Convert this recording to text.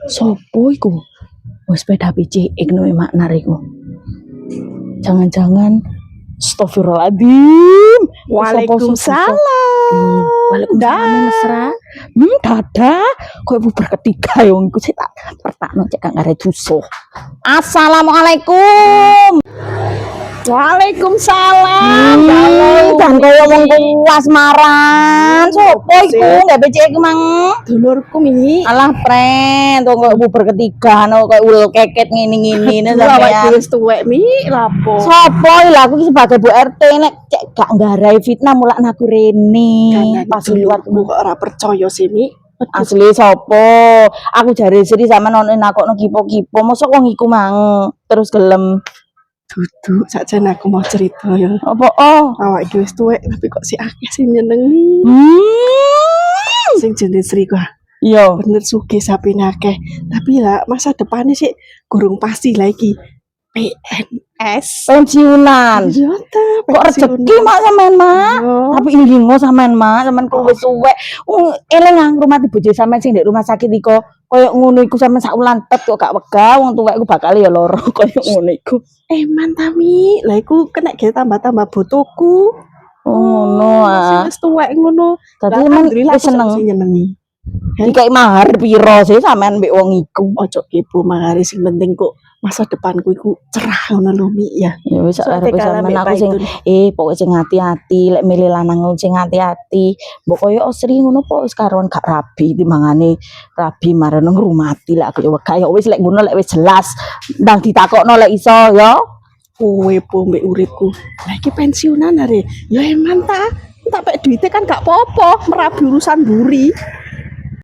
Sopo iku? Wes sepeda PCX no makna iku. Jangan-jangan astagfirullahaladzim. Waalaikumsalam. Waalaikumsalam mesra. Dadah. Kok ibu berketiga yo iku sik tak pertakno cek gak ngare duso. Assalamualaikum. Waalaikumsalam. Dan koyo wong asmaran. Sopo iku gak becek mang? Dulurku Mi. Alah pren, to kok ibu berketiga no kok ul keket ngene-ngene sampeyan. Wis tuwek Mi, lapo? Sopo lha aku iki sebagai Bu RT nek cek gak nggarai fitnah mulak aku rene. Pas liwat kok ora percaya sih Mi. Asli sopo? Aku jare siri sama nonen nakokno kipo-kipo. Mosok wong iku mang terus gelem. Duduk sakjane aku mau cerita ya. Apa Awak iki wis tuwek tapi kok si akeh sing nyenengi. Sing jenenge Sri kok. Iya. Bener sugih sapine akeh. Tapi lah masa depannya sih kurang pasti lagi. PNS pensiunan. Iya ta, Kok rezeki mak sampean mak? Tapi ilingo sampean mak, sampean kok wis suwek. Eling rumah bojo sampean sing ndek rumah sakit iku koyo ngono iku sampean sak wulan tet kok gak wegah wong tuwek iku bakal ya loro koyo ngono iku. Mantami, lah iku kena ge tambah-tambah botoku. Ngono Wis tuwek ngono. Dadi men wis seneng nyenengi. Dikai mahar piro sih sampean mbek wong iku? Ojo kepo mahar sing penting kok masa depanku iku cerah ngono lho Mi ya. Ya wis arep sampean aku sing pokoke sing hati-hati lek milih lanang sing hati-hati. Mbok koyo Sri ngono po wis karuan gak rabi timbangane rabi marang ngrumati lek aku yo wegah yo wis lek ngono lek wis jelas ndang ditakokno lek iso yo. Kowe po mbek uripku. Lah iki pensiunan are. Ya eman ta. Tak pek duite kan gak popo, merabi urusan buri.